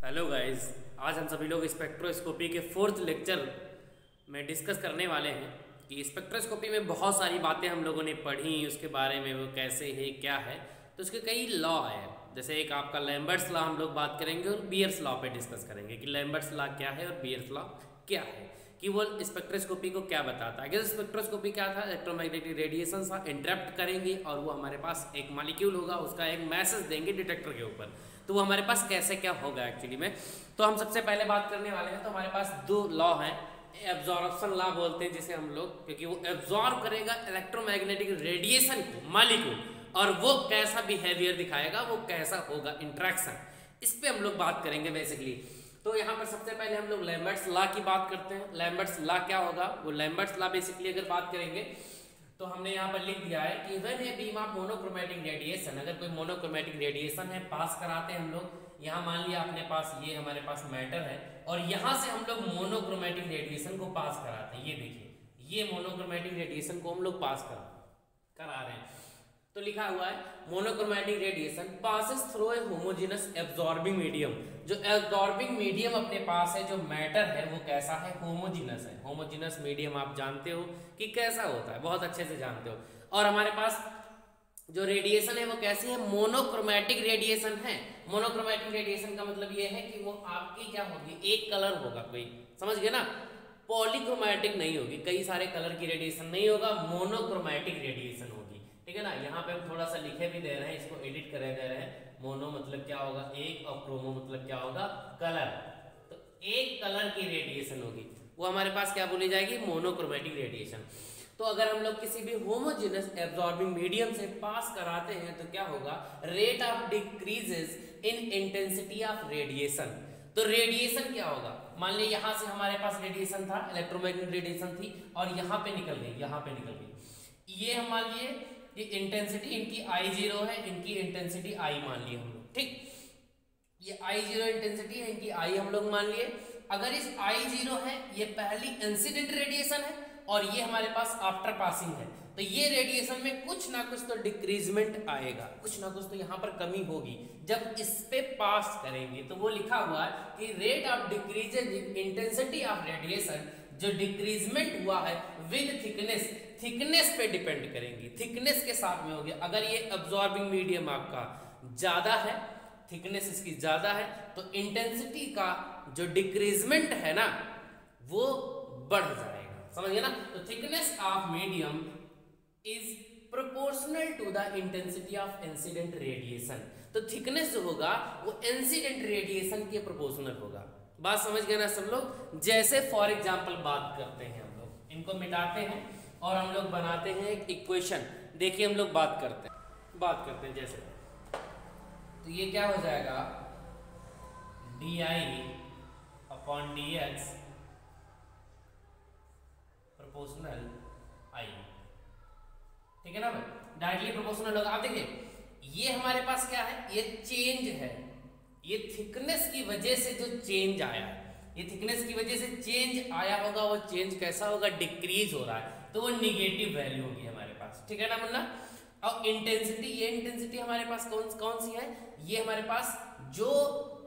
Hello guys, आज हम सभी लोग स्पेक्ट्रोस्कोपी के फोर्थ लेक्चर में डिस्कस करने वाले हैं कि स्पेक्ट्रोस्कोपी में बहुत सारी बातें हम लोगों ने पढ़ी, उसके बारे में वो कैसे है क्या है। तो उसके कई लॉ है, जैसे एक आपका लैम्बर्ट्स लॉ हम लोग बात करेंगे और बियर्स लॉ पे डिस्कस करेंगे कि लैम्बर्ट्स लॉ क्या है और बियर्स लॉ क्या है, कि वो स्पेक्ट्रोस्कोपी को क्या बताता है। कि स्पेक्ट्रोस्कोपी क्या था, इलेक्ट्रोमैग्नेटिक रेडिएशन इंटरप्ट करेंगे और वो हमारे पास एक मॉलिक्यूल होगा, उसका एक मैसेज देंगे डिटेक्टर के ऊपर, तो वो हमारे पास कैसे क्या होगा एक्चुअली में। तो हम सबसे पहले बात करने वाले हैं, तो हमारे पास दो लॉ हैं। एब्जॉर्प्शन लॉ बोलते हैं जिसे हम लोग, क्योंकि वो एब्जॉर्ब करेगा इलेक्ट्रोमैग्नेटिक रेडिएशन को मॉलिक्यूल, और वो कैसा बिहेवियर दिखाएगा, वो कैसा होगा इंट्रैक्शन, इस पे हम लोग बात करेंगे बेसिकली। तो यहाँ पर सबसे पहले हम लोग लैम्बर्ट्स लॉ की बात करते हैं। लैम्बर्ट्स लॉ क्या होगा, वो लैम्बर्ट्स लॉ बेसिकली अगर बात करेंगे तो हमने यहाँ पर लिख दिया है कि when a beam of monochromatic radiation, अगर कोई मोनोक्रोमैटिक रेडिएशन है पास कराते हैं हम लोग, यहाँ मान लिया अपने पास ये हमारे पास मैटर है और यहाँ से हम लोग मोनोक्रोमैटिक रेडिएशन को पास कराते हैं। ये देखिए, ये मोनोक्रोमैटिक रेडिएशन को हम लोग पास करा रहे हैं। तो लिखा हुआ है monochromatic radiation passes through a homogeneous absorbing medium. जो एब्जॉर्बिंग मीडियम अपने पास है, जो मैटर है, वो कैसा है, होमोजेनस है। होमोजेनस मीडियम आप जानते हो कि कैसा होता है, बहुत अच्छे से जानते हो। और हमारे पास जो रेडिएशन है वो कैसी है, मोनोक्रोमैटिक रेडिएशन है। मोनोक्रोमैटिक रेडिएशन का मतलब ये है कि वो आपकी क्या होगी, एक कलर होगा, कोई समझ गए ना, पॉलीक्रोमैटिक नहीं होगी, कई सारे कलर की रेडिएशन नहीं होगा, मोनोक्रोमैटिक रेडिएशन होगी। ठीक है ना, यहाँ पे हम थोड़ा सा लिखे भी दे रहे हैं, इसको एडिट करे दे रहे हैं। मोनो मतलब क्या होगा, एक, और क्रोमो मतलब क्या होगा, कलर। तो एक कलर की रेडिएशन होगी, वो हमारे पास क्या बोली जाएगी, मोनोक्रोमैटिक रेडिएशन। तो अगर हम लोग किसी भी होमोजेनस एब्जॉर्बिंग मीडियम से पास कराते हैं तो क्या होगा, rate of decreases in intensity of radiation. तो रेडिएशन क्या होगा, मान लीजिए यहाँ से हमारे पास रेडिएशन था, इलेक्ट्रोमैग्नेटिक रेडिएशन थी, और यहाँ पे निकल गई, यहाँ पे निकल गई। ये हम मान लिए ये इंटेंसिटी इनकी I0 है, इनकी इंटेंसिटी I मान लिए हम लोग, ठीक। ये I0 इंटेंसिटी है, इनकी I हम लोग मान लिए। अगर इस I0 है, ये पहली इंसिडेंट रेडिएशन है और ये हमारे पास आफ्टर पासिंग है, तो ये रेडिएशन में कुछ ना कुछ तो डिक्रीजमेंट आएगा, कुछ ना कुछ तो यहाँ पर कमी होगी जब इस पे पास करेंगे। तो वो लिखा हुआ है कि rate of decrease intensity of radiation, जो डिक्रीजमेंट हुआ है विद थिकनेस, थिकनेस पे डिपेंड करेंगी, थिकनेस के साथ में होगी। अगर ये अब्जॉर्बिंग मीडियम आपका ज्यादा है, थिकनेस इसकी ज्यादा है, तो इंटेंसिटी का जो डिक्रीजमेंट है ना वो बढ़ जाएगा, समझ गए ना। तो thickness of medium is proportional to the intensity of incident radiation. तो थिकनेस जो होगा वो इंसिडेंट रेडिएशन के प्रोपोर्शनल होगा। बात समझ गए ना सब लोग। जैसे फॉर एग्जांपल बात करते हैं, हम लोग इनको मिटाते हैं और हम लोग बनाते हैं एक इक्वेशन। देखिए हम लोग बात करते हैं जैसे, तो ये क्या हो जाएगा, di/dx प्रोपोर्शनल I, ठीक है ना भाई, डायरेक्टली प्रोपोर्शनल होगा। आप देखिए ये हमारे पास क्या है, ये चेंज है, ये थिकनेस की वजह से जो चेंज आया है, ये थिकनेस की वजह से चेंज आया होगा, वो चेंज कैसा होगा, डिक्रीज हो रहा है, तो वो निगेटिव वैल्यू होगी हमारे पास, ठीक है ना मुन्ना। और इंटेंसिटी, ये इंटेंसिटी हमारे पास कौन सी है, ये हमारे पास जो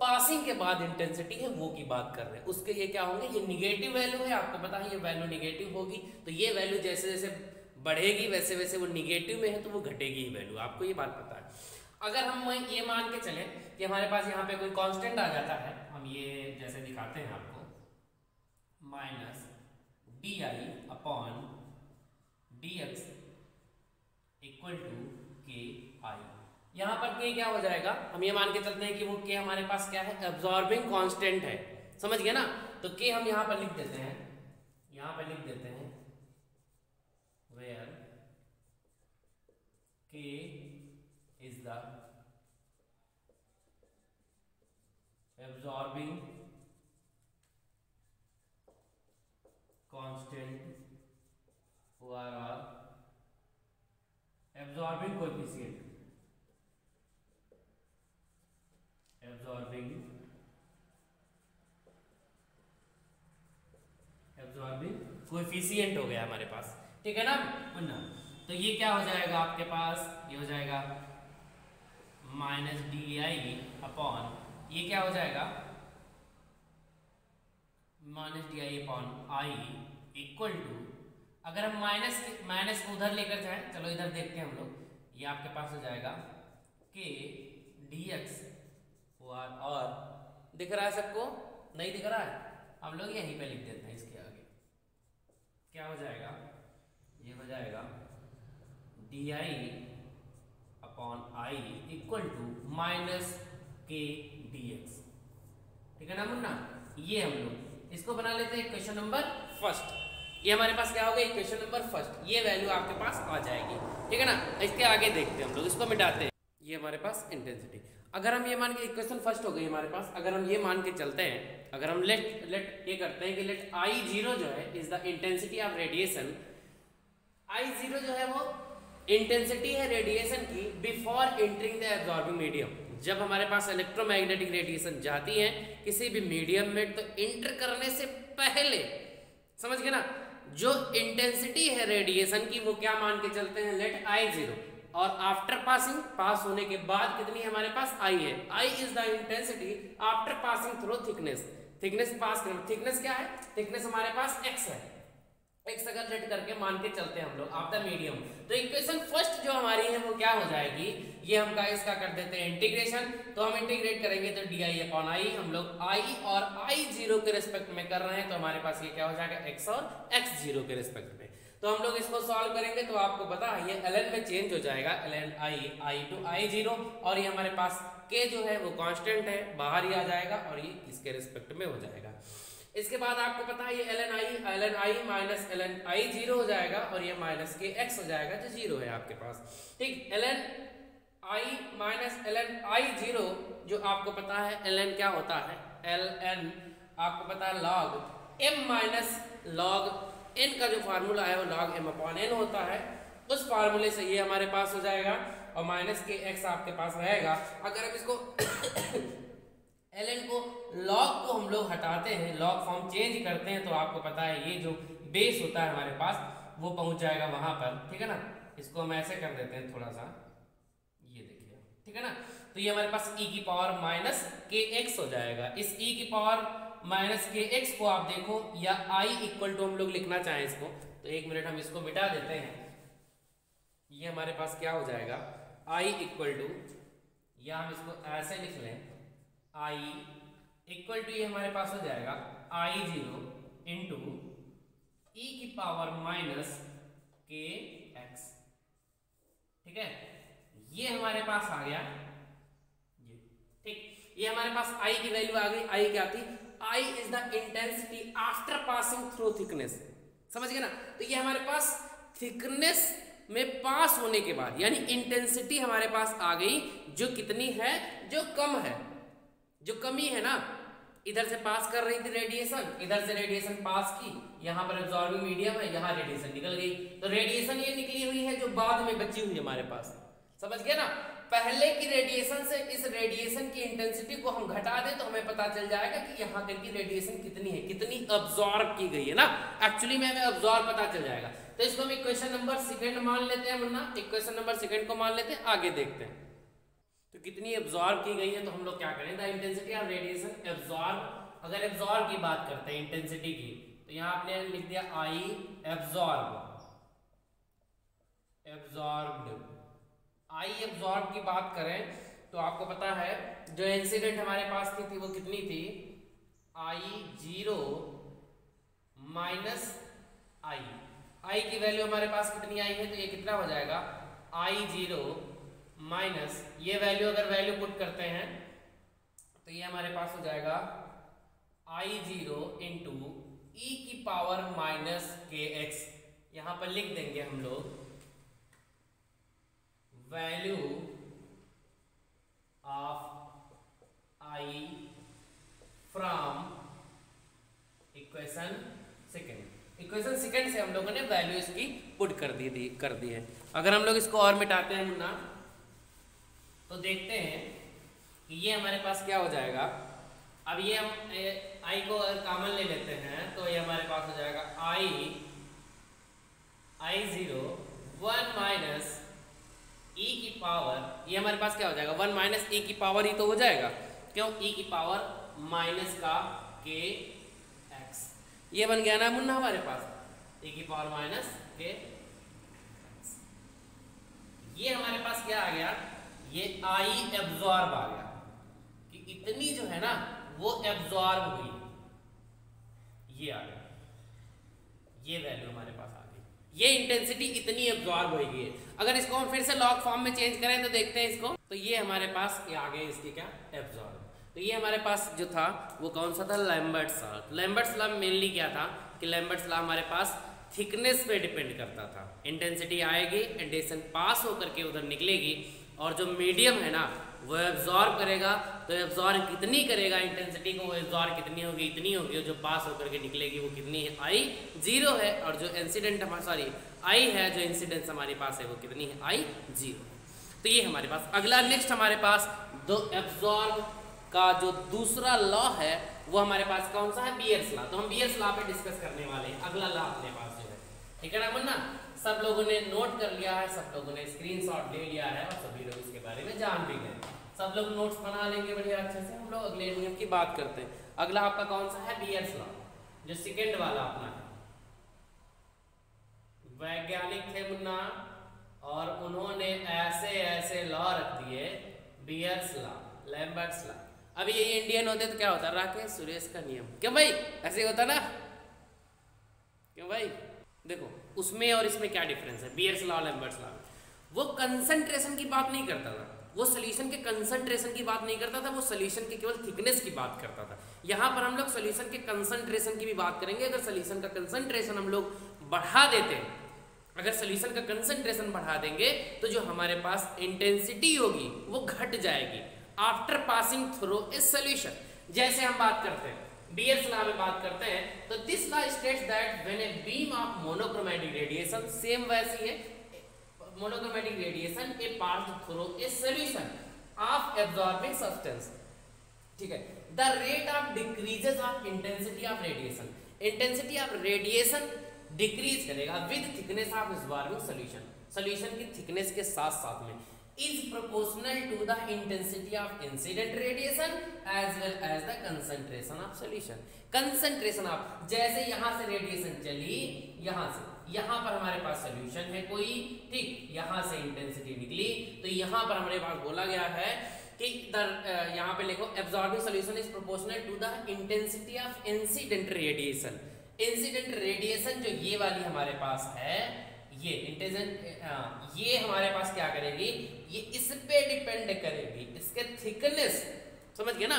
पासिंग के बाद इंटेंसिटी है वो की बात कर रहे हैं, उसके ये क्या होंगे, ये निगेटिव वैल्यू है, आपको पता है ये वैल्यू निगेटिव होगी। तो ये वैल्यू जैसे जैसे बढ़ेगी वैसे वैसे वो निगेटिव में है तो वो घटेगी ही वैल्यू, आपको ये बात पता है। अगर हम ये मान के चले कि हमारे पास यहाँ पे कोई कांस्टेंट आ जाता है, हम ये जैसे दिखाते हैं आपको, -di/dx इक्वल टू KI। यहाँ पर K क्या हो जाएगा, हम ये मान के चलते हैं कि वो K हमारे पास क्या है, एब्जॉर्बिंग कांस्टेंट है, समझ गए ना। तो K हम यहाँ पर लिख देते हैं, यहाँ पर लिख देते हैं where K is the absorbing constant or absorbing coefficient, absorbing coefficient हो गया हमारे पास, ठीक है ना मुन्ना। तो ये क्या हो जाएगा आपके पास, ये हो जाएगा -di/, ये क्या हो जाएगा minus D I upon I equal to, अगर हम माइनस को उधर लेकर जाएं, चलो इधर देखते हैं हम लोग, ये आपके पास हो जाएगा के डी एक्स और दिख रहा है सबको? नहीं दिख रहा है? हम लोग यहीं पे लिख देते हैं, इसके आगे क्या हो जाएगा, ये हो जाएगा d I upon I equal to minus k d x. ठीक है ना मुन्ना? ये हम लोग इसको बना लेते हैं क्वेश्चन नंबर फर्स्ट। ये हमारे पास क्या होगा, इक्वेशन नंबर फर्स्ट, ये वैल्यू आपके पास आ जाएगी। ठीक है ना? इसके आगे देखते हैं हम लोग, इसको मिटाते हैं। ये हमारे पास इंटेंसिटी, अगर हम ये मान के इक्वेशन फर्स्ट हो गई हमारे पास, अगर हम ये मान के चलते हैं, अगर हम लेट ये करते हैं कि लेट आई जीरो जो है is the intensity of radiation, I zero जो है वो इंटेंसिटी है रेडिएशन की before entering the absorbing medium. जब हमारे पास इलेक्ट्रोमैग्नेटिक रेडिएशन जाती है किसी भी मीडियम में, तो इंटर करने से पहले, समझ गए ना, जो इंटेंसिटी है रेडिएशन की वो क्या मान के चलते हैं, लेट आई जीरो, और आफ्टर पासिंग, पास होने के बाद कितनी हमारे पास आई है, I is the intensity after passing through thickness. Thickness pass करना, थिकनेस क्या है, थिकनेस हमारे पास एक्स है, एक्स अगर लेट करके मान के चलते हैं हम लोग आफ्टर मीडियम, तो इक्वेशन फर्स्ट जो हमारी है वो क्या हो जाएगी, ये हम इसका कर देते हैं इंटीग्रेशन। तो हम इंटीग्रेट करेंगे तो डी आई अपॉन आई, हम लोग आई और आई जीरो के रिस्पेक्ट में कर रहे हैं, तो हमारे पास ये क्या हो जाएगा, एक्स और एक्स जीरो के रिस्पेक्ट में। तो हम लोग इसको सॉल्व करेंगे तो आपको पता है ये ln में चेंज हो जाएगा, ln I to I zero, और ये हमारे पास k जो है वो कांस्टेंट है, बाहर ही आ जाएगा और ये इसके रिस्पेक्ट में हो जाएगा। इसके बाद आपको पता है ये ln आई माइनस ln आई जीरो हो जाएगा, और ये माइनस के x हो जाएगा जो जीरो है आपके पास। ठीक, ln आई माइनस ln आई जीरो, जो आपको पता है ln क्या होता है, ln आपको पता है log m minus log n का जो फार्मूला है वो log m अपॉन n होता है, उस फार्मूले से ये हमारे पास हो जाएगा, और माइनस के x आपके पास रहेगा। अगर हम इसको ln को log को हम लोग हटाते हैं, log फॉर्म चेंज करते हैं, तो आपको पता है ये जो बेस होता है हमारे पास वो पहुंच जाएगा वहां पर। ठीक है ना? इसको हम ऐसे कर देते हैं थोड़ा सा, ये देखिए, ठीक है ना? तो ये हमारे पास e की पावर माइनस के एक्स हो जाएगा। इस e की पावर माइनस के एक्स को आप देखो, या i इक्वल टू हम लोग लिखना चाहें इसको, तो एक मिनट हम इसको मिटा देते हैं। ये हमारे पास क्या हो जाएगा, i इक्वल टू, या हम इसको ऐसे लिख लें, i इक्वल टू, ये हमारे पास हो जाएगा आई जीरो इंटू ई की पावर माइनस के एक्स। ठीक है, ये हमारे पास आ गया ये। ठीक, ये हमारे पास i की वैल्यू आ गई। i क्या थी, I is the intensity after passing through thickness, समझ गए ना? तो ये हमारे पास थिकनेस में पास होने के बाद, यानी इंटेंसिटी हमारे पास आ गई, जो कितनी है, जो कम है, जो कमी है ना, इधर से पास कर रही थी रेडिएशन, इधर से रेडिएशन पास की, यहाँ पर एब्जॉर्बिंग मीडियम है, यहाँ रेडिएशन निकल गई, तो रेडिएशन ये निकली हुई है जो बाद में बची हुई हमारे पास, समझ गए ना? पहले की रेडिएशन से इस रेडिएशन की इंटेंसिटी को हम घटा दें तो हमें पता चल जाएगा कि यहाँ तक की रेडिएशन कितनी है, कितनी अब्जॉर्ब की गई है ना, एक्चुअली में हमें अब्जॉर्ब पता चल जाएगा। तो इसको हम इक्वेशन नंबर सेकंड मान लेते हैं वरना, इक्वेशन नंबर सेकंड को मान लेते हैं, आगे देखते हैं तो कितनी अब्जॉर्ब की गई है। तो हम लोग क्या करें, the intensity of radiation absorb, अगर एब्जॉर्ब की बात करते हैं इंटेंसिटी की, तो यहाँ आपने लिख दिया आई एब्जॉर्ब्ड। आई एब्जॉर्ब की बात करें तो आपको पता है जो इंसिडेंट हमारे पास थी वो कितनी थी, आई जीरो माइनस आई की वैल्यू हमारे पास कितनी आई है, तो ये कितना हो जाएगा, आई जीरो माइनस, ये वैल्यू अगर वैल्यू पुट करते हैं तो ये हमारे पास हो जाएगा आई जीरो इंटू ई की पावर माइनस के एक्स। यहां पर लिख देंगे हम लोग value of I from equation second. Equation second से हम लोगों ने वैल्यू इसकी पुट कर दी है। अगर हम लोग इसको और मिटाते हैं ना तो देखते हैं कि ये हमारे पास क्या हो जाएगा। अब ये हम आई को कॉमन ले लेते हैं तो ये हमारे पास हो जाएगा आई जीरो वन माइनस ई की पावर, ये हमारे पास क्या हो जाएगा, वन माइनस ई की पावर ही तो हो जाएगा, क्यों, ई की पावर माइनस का के एक्स। ये बन गया ना मुन्ना हमारे पास e की पावर माइनस के। ये हमारे पास क्या आ गया, ये आई एब्जॉर्ब आ गया कि इतनी जो है ना वो एब्जॉर्ब हुई, ये आ गया, ये वैल्यू हमारे पास आ गई, ये इंटेंसिटी इतनी एब्जॉर्ब हो गई है। अगर इसको हम फिर से लॉग फॉर्म में चेंज करें तो देखते हैं इसको, तो ये हमारे पास ये आ गए इसकी क्या एब्जॉर्ब। तो ये हमारे पास जो था वो कौन सा था, Lambert's law. Lambert's law mainly क्या था कि लैम्बर्ट्स लॉ हमारे पास थिकनेस पे डिपेंड करता था। इंटेंसिटी आएगी, इंटेंशन पास होकर के उधर निकलेगी और जो मीडियम है ना वो एब्जॉर्ब करेगा, तो एब्जॉर्ब कितनी करेगा इंटेंसिटी को, वो एब्जॉर्ब कितनी होगी, इतनी होगी, जो पास होकर के निकलेगी वो कितनी है, आई 0 है। और जो इंसिडेंट हमारा सॉरी आई है, जो इंसिडेंस हमारे पास है वो कितनी है, आई 0। तो ये हमारे पास अगला नेक्स्ट हमारे पास दो एब्जॉर्ब का जो दूसरा लॉ है वो हमारे पास कौन सा है, बियर्स लॉ। तो हम बियर्स लॉ पे डिस्कस करने वाले हैं, अगला लॉ अपने पास जो है, ठीक है ना मुन्ना। सब लोगों ने नोट कर लिया है, सब लोगों ने स्क्रीनशॉट ले लिया है और सभी लोग इसके बारे में जान भी गए। सब लोग नोट्स बना लेंगे बढ़िया अच्छे से। हम लोग अगले नियम की बात करते हैं। अगला आपका कौन सा है, बियर्स लॉ, जो सेकेंड वाला अपना है। वैज्ञानिक थे मुन्ना और उन्होंने ऐसे ऐसे लॉ रख दिए, बियर्स लॉ, लैम्बर्ट्स लॉ। अभी ये इंडियन होते तो क्या होता, राकेश सुरेश का नियम, क्यों भाई ऐसे होता ना, क्यों भाई। देखो उसमें और इसमें क्या डिफरेंस है, बियर्स लॉ लैम्बर्ट्स लॉ। वो कंसंट्रेशन की बात नहीं करता था, वो सोल्यूशन के कंसंट्रेशन की बात नहीं करता था, वो सोल्यूशन के केवल थिकनेस की बात करता था। यहाँ पर हम लोग सोल्यूशन के कंसंट्रेशन की भी बात करेंगे। अगर सोल्यूशन का कंसंट्रेशन हम लोग बढ़ा देते हैं, अगर सोल्यूशन का कंसंट्रेशन बढ़ा देंगे तो जो हमारे पास इंटेंसिटी होगी वो घट जाएगी after passing through a solution. जैसे हम बात करते हैं बियर्स लॉ में बात करते हैं, तो this law states that when a beam of monochromatic radiation, same वैसी है monochromatic radiation a pass through a solution of absorbing substance, ठीक है, the rate of decreases of intensity of radiation, intensity of radiation decrease करेगा with thickness of absorbing solution, solution की thickness के साथ साथ में, is proportional to the intensity of incident radiation as well as the concentration of solution. concentration of, जैसे यहां से radiation चली, यहां से यहां पर हमारे पास सोल्यूशन है कोई, ठीक, यहां से इंटेंसिटी निकली, तो यहां पर हमारे पास बोला गया है कि यहां पे लिखो absorbing solution is proportional to the intensity of incident radiation. Incident radiation जो ये वाली हमारे पास है, ये इंटेंसिटी, ये हमारे पास क्या करेगी, ये इस पे डिपेंड करेगी, इसके थिकनेस, समझ गए ना,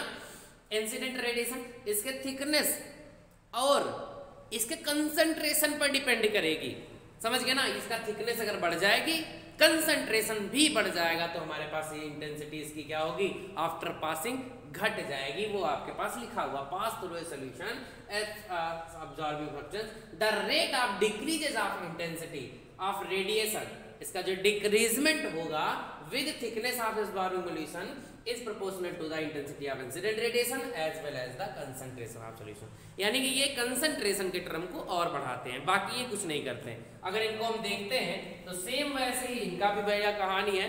इंसिडेंट रेडिएशन इसके थिकनेस और इसके कंसंट्रेशन पर डिपेंड करेगी, समझ गए ना। इसका थिकनेस अगर बढ़ जाएगी, कंसंट्रेशन भी बढ़ जाएगा, तो हमारे पास ये इंटेंसिटी इसकी क्या होगी, आफ्टर पासिंग घट जाएगी। वो आपके पास लिखा हुआ, pass through a solution absorbing substance the rate of decreases of intensity of radiation, इसका जो डिक्रीजमेंट होगा with thickness of absorbing solution is proportional to the intensity of incident radiation as well as the concentration of solution. यानी कि ये concentration के term को और बढ़ाते हैं, बाकी ये कुछ नहीं करते हैं। अगर इनको हम देखते हैं तो सेम वैसे ही इनका भी बढ़िया कहानी है,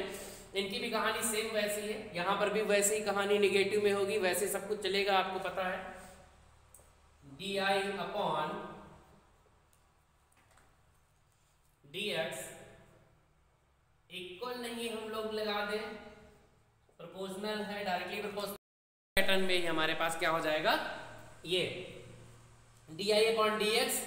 इनकी भी कहानी सेम वैसी है, यहां पर भी वैसे ही कहानी निगेटिव में होगी, वैसे सब कुछ चलेगा, आपको पता है। D I upon dx equal नहीं, हम लोग लगा दें प्रोपोर्शनल है, डायरेक्टली प्रोपोर्शनल पैटर्न में ही हमारे पास क्या हो जाएगा, ये D I upon D x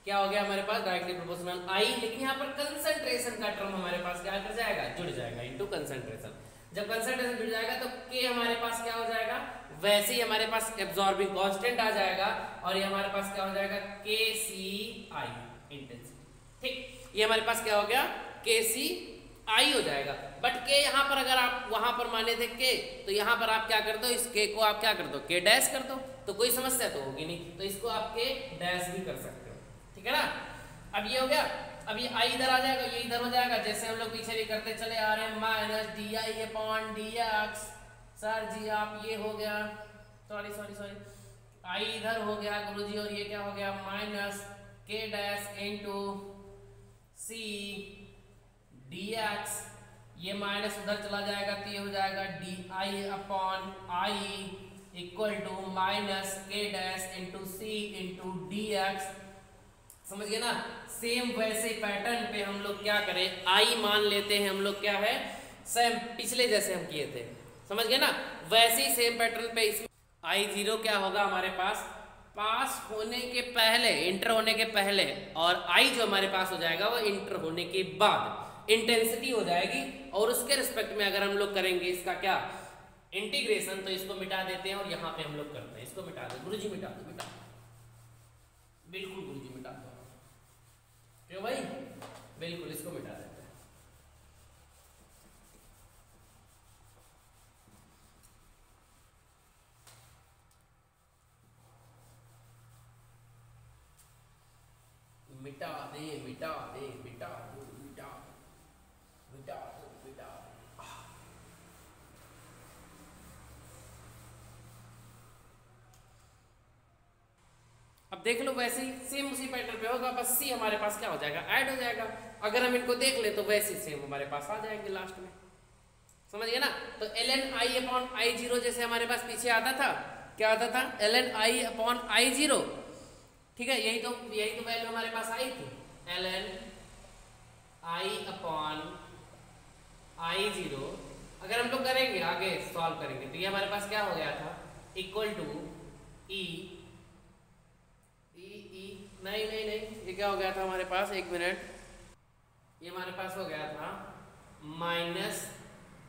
क्या हो गया हमारे पास, डायरेक्टली प्रोपोर्शनल आई, लेकिन यहाँ पर कंसंट्रेशन का टर्म हमारे पास क्या कर जाएगा, जुड़ जाएगा इनटू कंसंट्रेशन। जब कंसंट्रेशन जुड़ जाएगा तो के हमारे पास क्या हो जाएगा, वैसे ही हमारे पास एब्जॉर्बिंग कांस्टेंट आ जाएगा और ये हमारे पास क्या हो जाएगा, के सी आई इंटेंसिटी, ठीक, ये हमारे पास क्या हो गया, के सी आई हो जाएगा। बट के यहाँ पर अगर आप वहां पर माने थे के, तो यहाँ पर आप क्या कर दो, इस के को आप क्या कर दो, के डैश कर दो, तो कोई समस्या तो होगी नहीं, तो इसको आप के डैश भी कर सकते हो, ठीक है ना। अब ये हो गया, अब ये आई इधर आ जाएगा, ये इधर हो जाएगा, जैसे हम लोग पीछे भी करते चले आ रहे हैं, minus D I upon D x. Sir ji आप ये हो गया, सॉरी सॉरी सॉरी, आई इधर हो गया गुरुजी, और ये क्या हो गया, minus k dash into c d x, ये माइनस उधर चला जाएगा तो ये हो जाएगा d I upon I equal to minus k dash into c into d x. समझ गए ना। सेम वैसे पैटर्न पे हम लोग क्या करें, आई मान लेते हैं हम लोग, क्या है सेम पिछले जैसे हम किए थे, समझ गए ना। वैसे ही सेम पैटर्न पे इसमें आई जीरो क्या होगा हमारे पास होने के पहले, इंटर होने के पहले, और आई जो हमारे पास हो जाएगा वो इंटर होने के बाद इंटेंसिटी हो जाएगी। और उसके रिस्पेक्ट में अगर हम लोग करेंगे इसका क्या इंटीग्रेशन, तो इसको मिटा देते हैं और यहाँ पे हम लोग करते हैं, इसको मिटा दो गुरुजी, मिटा दो, मिटा बिल्कुल गुरुजी मिटा दो, क्यों भाई, बिल्कुल इसको मिटा देते हैं। मिटा दे, मिटा दे, मिटा दो, मिटा मिटा दो, मिटा। अब देख लो वैसे ही सेम उसी पैटर्न पे होगा, बस सी हमारे पास क्या हो जाएगा, ऐड हो जाएगा। अगर हम इनको देख ले तो वैसे ही सेम हमारे पास आ जाएंगे लास्ट में, समझ गए ना। तो ln i upon i zero जैसे हमारे पास पीछे आता था, क्या आता था, ln i upon i zero, ठीक है, यही तो वैल्यू हमारे पास आई थी, ln i upon i zero. अगर हम लोग करेंगे आगे सॉल्व करेंगे तो ये हमारे पास क्या हो गया था, इक्वल टू ई नहीं, ये क्या हो गया था हमारे पास, एक मिनट, ये हमारे पास हो गया था minus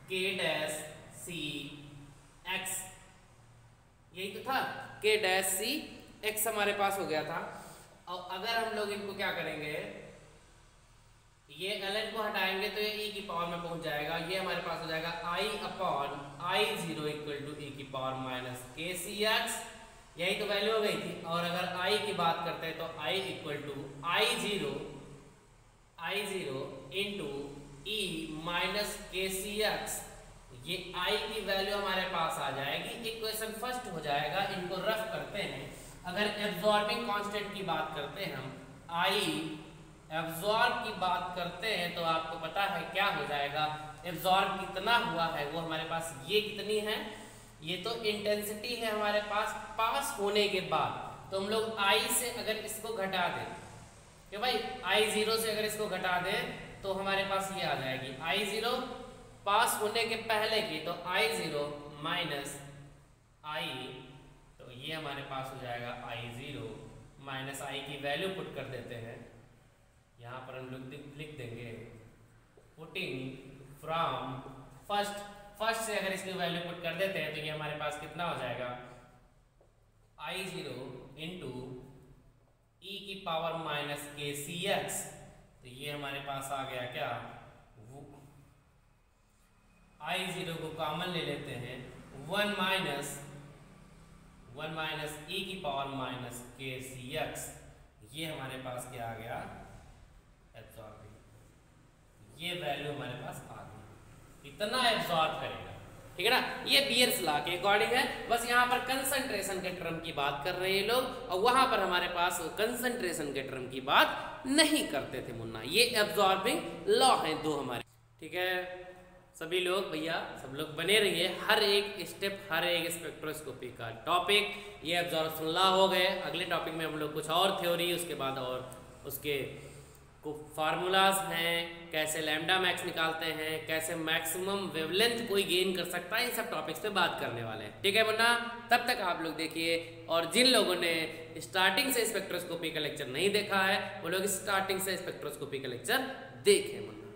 k dash C x, यही तो था, के डैश सी एक्स हमारे पास हो गया था। और अगर हम लोग इनको क्या करेंगे, ये ln को हटाएंगे तो ये e की पावर में पहुंच जाएगा, ये हमारे पास हो जाएगा i upon i zero equal to e की power minus k c x, यही तो वैल्यू हो गई थी। और अगर i की बात करते हैं तो i equal to I zero into e minus k c x, ये i की वैल्यू हमारे पास आ जाएगी। इक्वेशन फर्स्ट हो जाएगा, इनको रफ करते हैं। अगर एब्जॉर्बिंग कांस्टेंट की बात करते हैं हम, i एब्जॉर्ब की बात करते हैं तो आपको पता है क्या हो जाएगा, एब्जॉर्ब कितना हुआ है वो हमारे पास, ये कितनी है, ये तो इंटेंसिटी है हमारे पास होने के बाद। तो हम लोग i से अगर इसको घटा दें, क्यों भाई, आई जीरो से अगर इसको घटा दें तो हमारे पास ये आ जाएगी आई जीरो पास होने के पहले की, तो आई जीरो माइनस आई, तो ये हमारे पास हो जाएगा आई जीरो माइनस आई की वैल्यू पुट कर देते हैं, यहाँ पर हम लोग लिख देंगे पुटिंग फ्रॉम फर्स्ट से अगर इसकी वैल्यू पुट कर देते हैं तो ये हमारे पास कितना हो जाएगा, आई जीरो इंटू ई की power minus k c x, तो ये हमारे पास आ गया क्या, आई जीरो को कॉमन ले लेते हैं, वन माइनस ई की power minus k c x, ये हमारे पास क्या आ गया, एब्जॉर्बिंग, ये वैल्यू हमारे पास आ गई, इतना एब्जॉर्ब करेगा, ठीक है ना। ये बियर्स लॉ के अकॉर्डिंग है, बस यहाँ पर कंसंट्रेशन के टर्म की बात कर रहे हैं लोग, और वहां पर हमारे पास कंसंट्रेशन के टर्म की बात नहीं करते थे मुन्ना। ये एब्जॉर्बिंग लॉ है दो हमारे, ठीक है। सभी लोग भैया सब लोग बने रहिए, हर एक स्टेप, हर एक स्पेक्ट्रोस्कोपी का टॉपिक, ये एब्जॉर्प्शन लॉ हो गए। अगले टॉपिक में हम लोग कुछ और थ्योरी, उसके बाद और उसके को फार्मूलाज हैं, कैसे लैम्डा मैक्स निकालते हैं, कैसे मैक्सिमम वेवलेंथ कोई गेन कर सकता है, इन सब टॉपिक्स पे बात करने वाले हैं, ठीक है मुन्ना। तब तक आप लोग देखिए, और जिन लोगों ने स्टार्टिंग से स्पेक्ट्रोस्कोपी का लेक्चर नहीं देखा है वो लोग स्टार्टिंग से स्पेक्ट्रोस्कोपी का लेक्चर देखें मुन्ना।